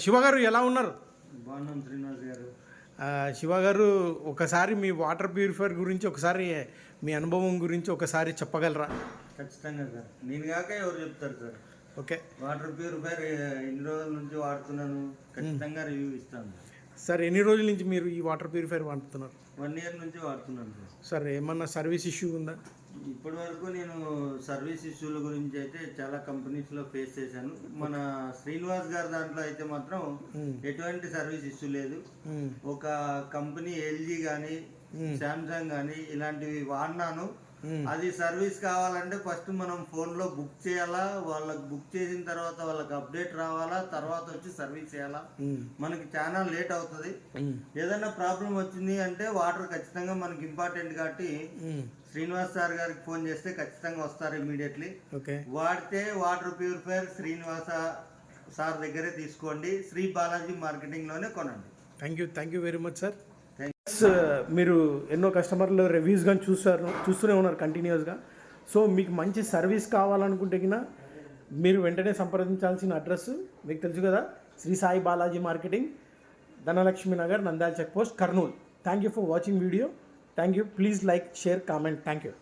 శివ గారు ఎలా ఉన్నారు? బాగున్నాం శ్రీనివాస్ గారు. శివ గారు, ఒకసారి మీ వాటర్ ప్యూరిఫైయర్ గురించి ఒకసారి మీ అనుభవం గురించి ఒకసారి చెప్పగలరా? ఖచ్చితంగా సార్, నేను కాక ఎవరు చెప్తారు సార్. ఓకే. వాటర్ ప్యూరిఫైయర్ ఎన్ని రోజుల నుంచి వాడుతున్నాను, ఖచ్చితంగా రివ్యూ ఇస్తాను సార్. ఎన్ని రోజుల నుంచి మీరు ఈ వాటర్ ప్యూరిఫైయర్ వాడుతున్నారు? 1 year నుంచి వాడుతున్నాను సార్. సార్, ఏమన్నా సర్వీస్ ఇష్యూ ఉందా? ఇప్పటి వరకు నేను సర్వీస్ ఇష్యూల గురించి అయితే చాలా కంపెనీస్లో ఫేస్ చేశాను. మన శ్రీనివాస్ గారి దాంట్లో అయితే మాత్రం ఎటువంటి సర్వీస్ ఇష్యూ లేదు. ఒక కంపెనీ ఎల్జీ కానీ శాంసంగ్ కానీ ఇలాంటివి వాడినాను. అది సర్వీస్ కావాలంటే ఫస్ట్ మనం ఫోన్లో బుక్ చేయాలా, వాళ్ళకి బుక్ చేసిన తర్వాత వాళ్ళకి అప్డేట్ రావాలా, తర్వాత వచ్చి సర్వీస్ చేయాలా. మనకి చాలా లేట్ అవుతుంది. ఏదైనా ప్రాబ్లం వచ్చింది అంటే వాటర్ ఖచ్చితంగా మనకి ఇంపార్టెంట్ కాబట్టి శ్రీనివాస్ సార్ గారికి ఫోన్ చేస్తే ఖచ్చితంగా వస్తారు ఇమీడియట్లీ. వాడితే వాటర్ ప్యూరిఫైయర్ శ్రీనివాస సార్ దగ్గరే తీసుకోండి. శ్రీ బాలాజీ మార్కెటింగ్లోనే కొనండి. Thank you very much sir. మీరు ఎన్నో కస్టమర్లు రివ్యూస్ కానీ చూస్తూనే ఉన్నారు కంటిన్యూస్గా. సో మీకు మంచి సర్వీస్ కావాలనుకుంటే కినా మీరు వెంటనే సంప్రదించాల్సిన అడ్రస్ మీకు తెలుసు కదా, Shri Sai Balaji marketing, Dhanalakshmi Nagar, Nandyal check post, Kurnool. Thank you for watching video. Thank you. Please like, share, comment. Thank you.